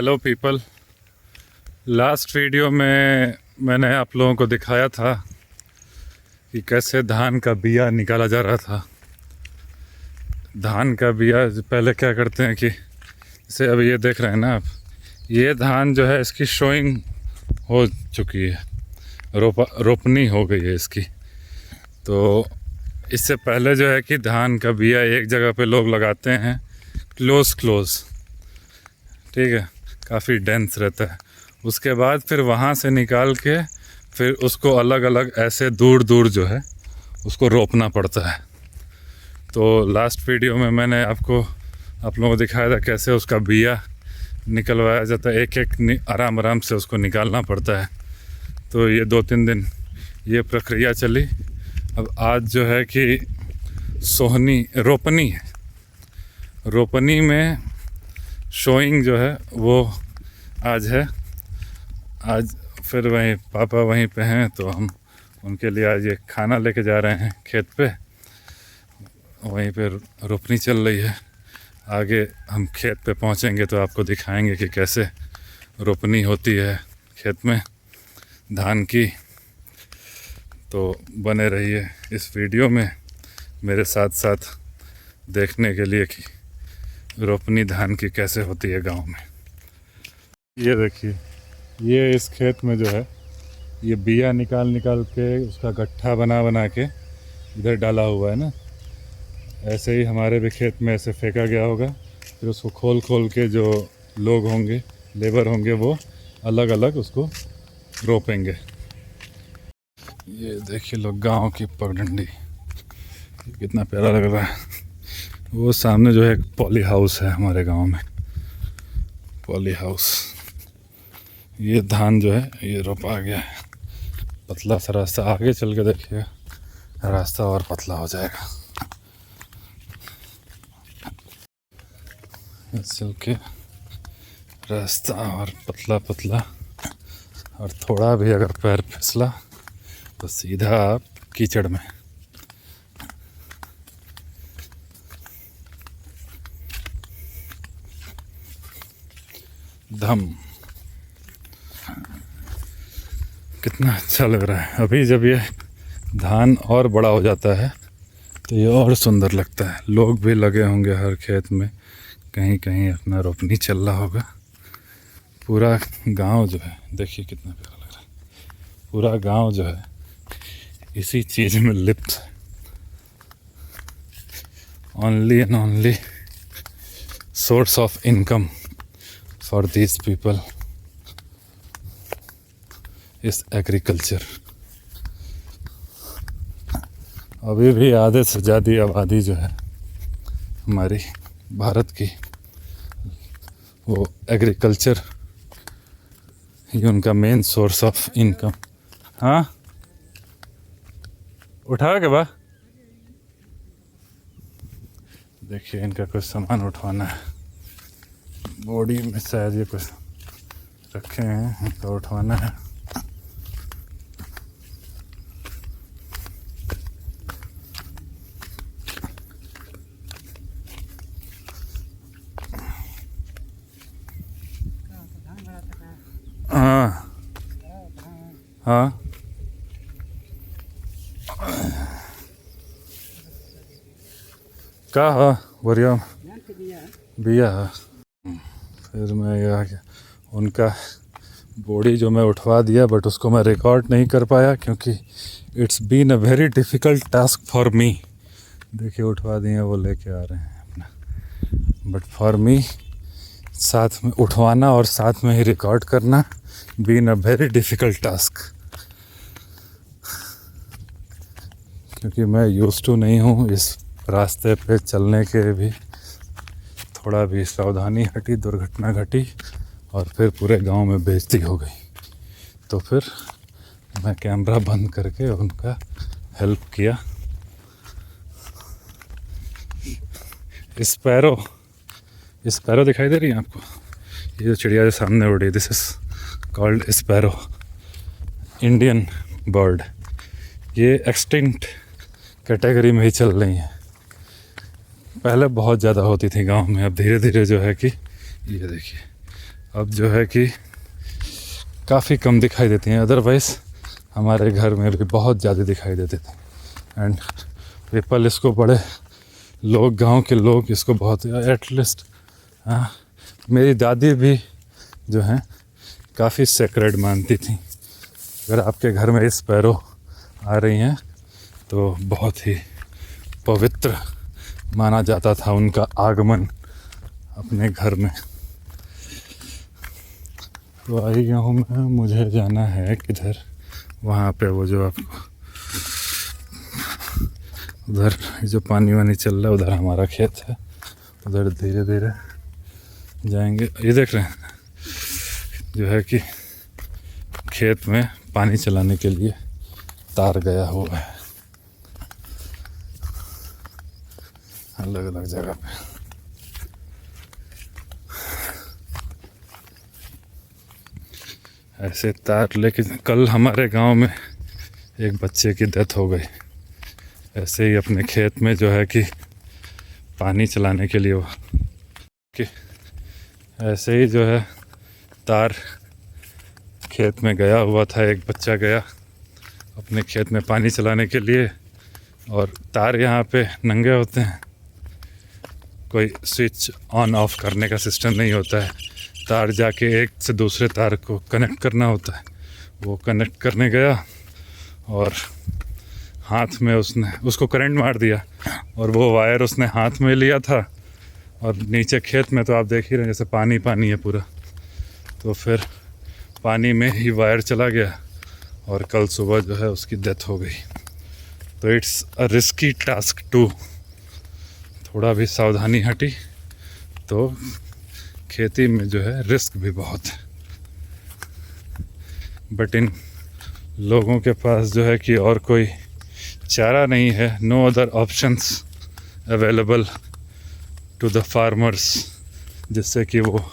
Hello people. Last video में मैंने आप लोगों को दिखाया था कि कैसे धान का बिया निकाला जा रहा था। धान का बिया पहले क्या करते हैं कि जैसे अभी ये देख रहे हैं ना आप, ये धान जो है इसकी शोइंग हो चुकी है, रोपनी हो गई है इसकी। तो इससे पहले जो है कि धान का बिया एक जगह पे लोग लगाते हैं क्लोज, ठीक है, काफ़ी डेंस रहता है। उसके बाद फिर वहाँ से निकाल के फिर उसको अलग अलग ऐसे दूर दूर जो है उसको रोपना पड़ता है। तो लास्ट वीडियो में मैंने आप लोगों को दिखाया था कैसे उसका बिया निकलवाया जाता है, एक एक आराम से उसको निकालना पड़ता है। तो ये 2-3 दिन ये प्रक्रिया चली। अब आज जो है कि रोपनी है। रोपनी में शोइंग जो है वो आज है। आज फिर वहीं पापा वहीं पे हैं, तो हम उनके लिए आज ये खाना लेके जा रहे हैं खेत पे। वहीं पे रोपनी चल रही है। आगे हम खेत पे पहुंचेंगे तो आपको दिखाएंगे कि कैसे रोपनी होती है खेत में धान की। तो बने रहिए इस वीडियो में मेरे साथ साथ देखने के लिए कि रोपनी धान की कैसे होती है गांव में। ये देखिए, ये इस खेत में जो है ये बिया निकाल के उसका गट्ठा बना के इधर डाला हुआ है ना। ऐसे ही हमारे भी खेत में ऐसे फेंका गया होगा, फिर उसको खोल के जो लोग होंगे, लेबर होंगे, वो अलग अलग उसको रोपेंगे। ये देखिए लोग, गांव की पगडंडी कितना प्यारा लग रहा है। वो सामने जो है एक पॉली हाउस है हमारे गांव में, पॉली हाउस। ये धान जो है ये रोपा गया है। पतला सा रास्ता, आगे चल के देखिए रास्ता और पतला हो जाएगा। चल के रास्ता और पतला, और थोड़ा भी अगर पैर फिसला तो सीधा आप कीचड़ में। धम, कितना अच्छा लग रहा है। अभी जब ये धान और बड़ा हो जाता है तो ये और सुंदर लगता है। लोग भी लगे होंगे हर खेत में, कहीं कहीं अपना रोपनी चल रहा होगा। पूरा गांव जो है देखिए कितना प्यारा लग रहा है। पूरा गांव जो है इसी चीज़ में लिप्त है। Only and only source of income for these people इस एग्रीकल्चर। अभी भी आधे से ज़्यादा आबादी जो है हमारी भारत की, वो एग्रीकल्चर ही उनका मेन सोर्स ऑफ इनकम। हाँ, उठा के बा देखिए इनका कुछ सामान उठवाना है। बॉडी में शायद ये कुछ रखे हैं, इनका उठवाना है। हाँ हाँ, का है बोरिया बिया है। फिर मैं ये आ गया। उनका बॉडी जो मैं उठवा दिया, बट उसको मैं रिकॉर्ड नहीं कर पाया क्योंकि it's been a very difficult task for me. देखिए उठवा दिए, वो लेके आ रहे हैं अपना, बट फॉर मी साथ में उठवाना और साथ में ही रिकॉर्ड करना been a very difficult task, क्योंकि मैं यूज्ड टू नहीं हूँ इस रास्ते पे चलने के। भी थोड़ा भी सावधानी हटी, दुर्घटना घटी और फिर पूरे गांव में बेइज्जती हो गई। तो फिर मैं कैमरा बंद करके उनका हेल्प किया। स्पैरो दिखाई दे रही है आपको? ये जो चिड़िया जो सामने उड़ी, this is called sparrow, Indian bird. ये एक्सटिंक्ट कैटेगरी में ही चल रही हैं। पहले बहुत ज़्यादा होती थी गांव में, अब धीरे धीरे जो है कि ये देखिए अब जो है कि काफ़ी कम दिखाई देती हैं। अदरवाइज़ हमारे घर में भी बहुत ज़्यादा दिखाई देते थे। एंड पीपल इसको बड़े लोग, गांव के लोग इसको बहुत एटलीस्ट, हाँ, मेरी दादी भी जो हैं काफ़ी सेक्रेड मानती थी। अगर आपके घर में स्पैरो आ रही हैं तो बहुत ही पवित्र माना जाता था उनका आगमन अपने घर में। तो आई गया हूँ मैं, मुझे जाना है किधर, वहाँ पे वो जो आपको उधर जो पानी वानी चल रहा है उधर हमारा खेत है, उधर धीरे धीरे जाएंगे। ये देख रहे हैं जो है कि खेत में पानी चलाने के लिए तार गया हुआ है अलग अलग जगह पे। ऐसे तार, लेकिन कल हमारे गांव में एक बच्चे की डेथ हो गई ऐसे ही अपने खेत में जो है कि पानी चलाने के लिए, कि ऐसे ही जो है तार खेत में गया हुआ था। एक बच्चा गया अपने खेत में पानी चलाने के लिए, और तार यहाँ पे नंगे होते हैं, कोई स्विच ऑन ऑफ करने का सिस्टम नहीं होता है। तार जाके एक से दूसरे तार को कनेक्ट करना होता है। वो कनेक्ट करने गया और हाथ में उसने उसको करंट मार दिया, और वो वायर उसने हाथ में लिया था, और नीचे खेत में तो आप देख ही रहे हैं जैसे पानी पानी है पूरा। तो फिर पानी में ही वायर चला गया और कल सुबह जो है उसकी डेथ हो गई। तो it's a risky task too, थोड़ा भी सावधानी हटी तो खेती में जो है रिस्क भी बहुत है। बट इन लोगों के पास जो है कि और कोई चारा नहीं है, no other options available to the farmers, जिससे कि वो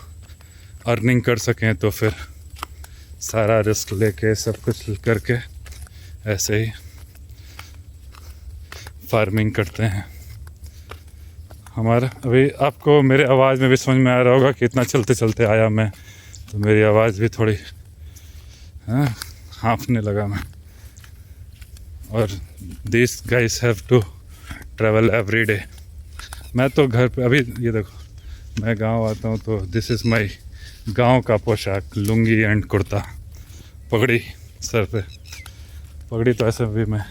अर्निंग कर सकें। तो फिर सारा रिस्क लेके सब कुछ करके ऐसे ही फार्मिंग करते हैं। हमारा अभी आपको मेरे आवाज़ में भी समझ में आ रहा होगा कि इतना चलते चलते आया मैं, तो मेरी आवाज़ भी थोड़ी हाँफने लगा मैं। और this guys have to travel every day. मैं तो घर पे, अभी ये देखो मैं गांव आता हूँ तो दिस इज़ माई गांव का पोशाक, लुंगी एंड कुर्ता, पगड़ी सर पे। पगड़ी तो ऐसे भी मैं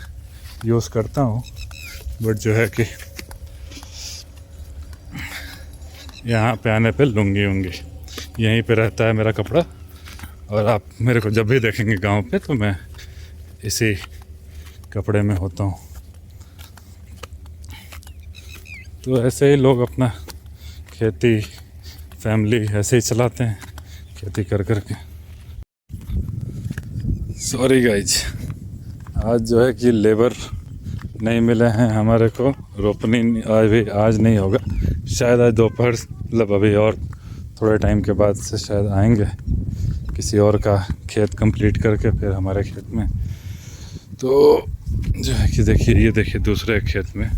यूज़ करता हूँ, बट जो है कि यहाँ पे आने पे लुंगी उंगी यहीं पे रहता है मेरा कपड़ा। और आप मेरे को जब भी देखेंगे गांव पे तो मैं इसी कपड़े में होता हूँ। तो ऐसे ही लोग अपना खेती, फैमिली ऐसे ही चलाते हैं, खेती कर कर के। सॉरी गाइज, आज जो है कि लेबर नहीं मिले हैं हमारे को, रोपनी आज नहीं होगा, शायद आज दोपहर, मतलब अभी और थोड़े टाइम के बाद से शायद आएंगे किसी और का खेत कंप्लीट करके फिर हमारे खेत में। तो जो है कि देखिए, ये देखिए दूसरे खेत में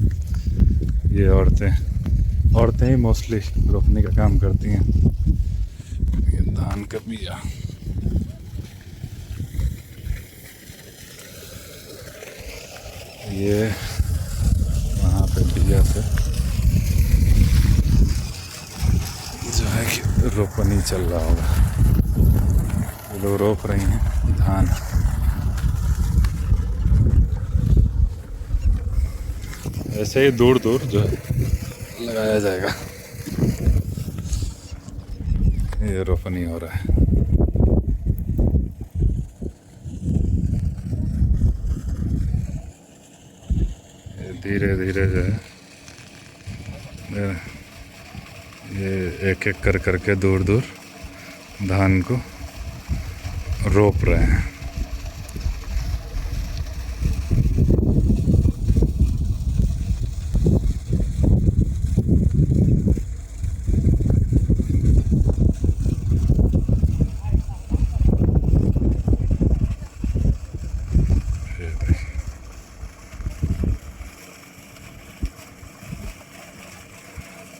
ये औरतें ही मोस्टली रोपने का काम करती हैं। ये धान का बिया, ये वहाँ पे बिया से जो है कि रोपनी चल रहा होगा, ये लोग रोप रही हैं धान। ऐसे ही दूर दूर जो है लगाया जाएगा। ये रोपनी हो रहा है। धीरे धीरे जो है ये एक एक कर करके दूर दूर धान को रोप रहे हैं।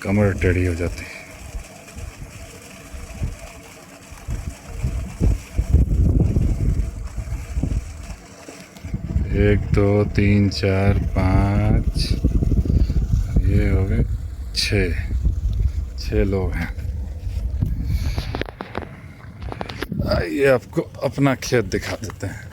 कमर टेढ़ी हो जाती है। 1 2 3 4 5, ये हो गए 6 लोग हैं। आइए आपको अपना खेत दिखा देते हैं।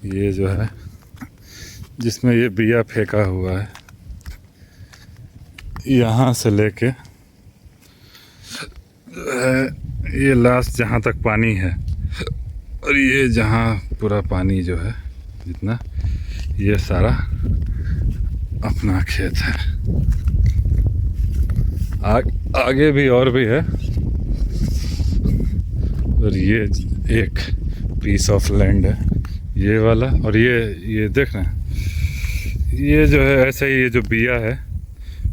ये जो है जिसमें ये बिया फेंका हुआ है, यहाँ से लेके ये लास्ट जहाँ तक पानी है, और ये जहाँ पूरा पानी जो है जितना, ये सारा अपना खेत है। आगे भी और भी है, और ये एक पीस ऑफ लैंड है ये वाला। और ये देख रहे हैं, ये जो है ऐसे ही, ये जो बिया है,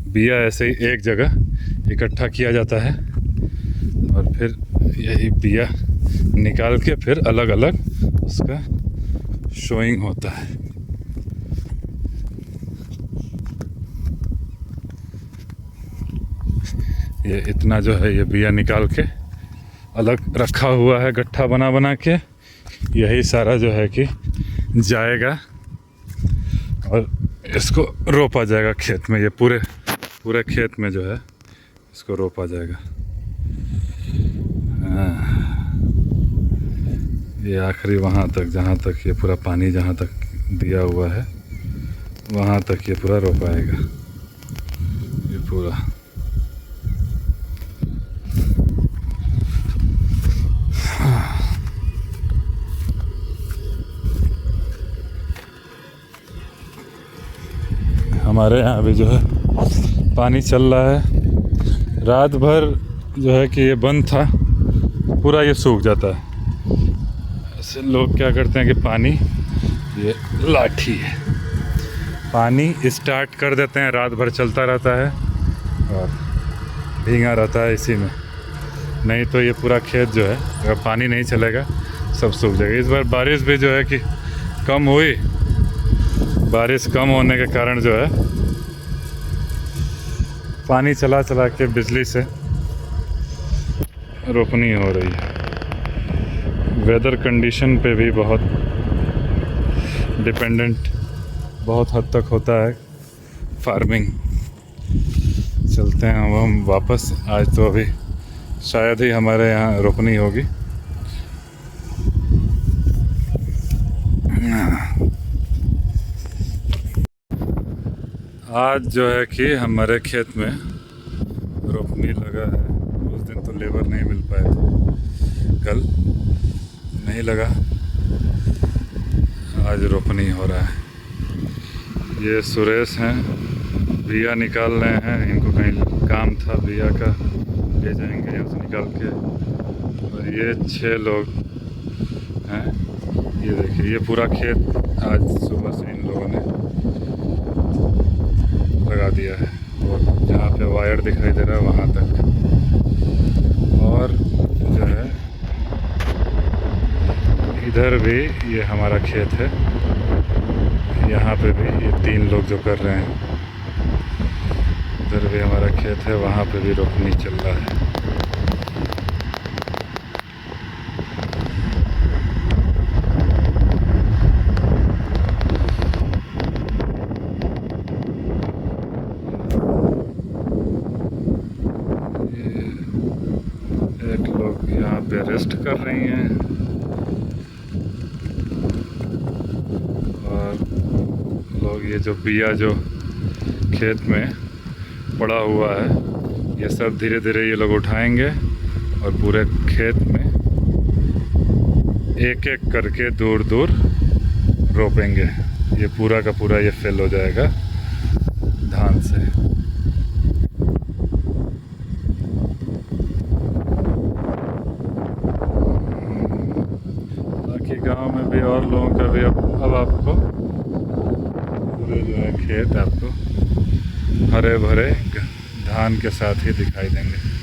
बिया ऐसे ही एक जगह इकट्ठा किया जाता है, और फिर यही बिया निकाल के फिर अलग अलग उसका शोइंग होता है। ये इतना जो है ये बिया निकाल के अलग रखा हुआ है, गट्ठा बना बना के। यही सारा जो है कि जाएगा और इसको रोपा जाएगा खेत में। ये पूरे खेत में जो है इसको रोपा जाएगा। ये आखिरी वहाँ तक, जहाँ तक ये पूरा पानी जहाँ तक दिया हुआ है, वहाँ तक ये पूरा रोपाएगा, ये पूरा। हमारे यहाँ भी जो है पानी चल रहा है। रात भर जो है कि ये बंद था, पूरा ये सूख जाता है। ऐसे लोग क्या करते हैं कि पानी, ये लाठी है, पानी स्टार्ट कर देते हैं, रात भर चलता रहता है और भीगा रहता है इसी में। नहीं तो ये पूरा खेत जो है, अगर पानी नहीं चलेगा सब सूख जाएगा। इस बार बारिश भी जो है कि कम हुई, बारिश कम होने के कारण जो है पानी चला चला के बिजली से रोपनी हो रही है। वेदर कंडीशन पे भी बहुत डिपेंडेंट बहुत हद तक होता है फार्मिंग। चलते हैं अब हम वापस। आज तो अभी शायद ही हमारे यहाँ रोपनी होगी। आज जो है कि हमारे खेत में रोपनी लगा है। उस दिन तो लेबर नहीं मिल पाए थे, कल नहीं लगा, आज रोपनी हो रहा है। ये सुरेश हैं, बिया निकाल रहे हैं। इनको कहीं काम था बिया का, ले जाएंगे यहाँ से निकाल के। और ये 6 लोग हैं। ये देखिए, ये पूरा खेत आज सुबह से इन लोगों ने लगा दिया है। और जहाँ पे वायर दिखाई दे रहा है वहाँ तक। और जो है इधर भी ये हमारा खेत है, यहाँ पे भी ये 3 लोग जो कर रहे हैं। इधर भी हमारा खेत है, वहाँ पे भी रोपनी चल रहा है। एक लोग यहाँ पे रेस्ट कर रही हैं, और लोग ये जो बिया जो खेत में पड़ा हुआ है, ये सब धीरे धीरे ये लोग उठाएंगे और पूरे खेत में एक एक करके दूर दूर रोपेंगे। ये पूरा का पूरा ये फिल हो जाएगा धान से। बाकी गांव में भी और लोगों का भी अब आपको पूरे जो है खेत आपको हरे भरे धान के साथ ही दिखाई देंगे।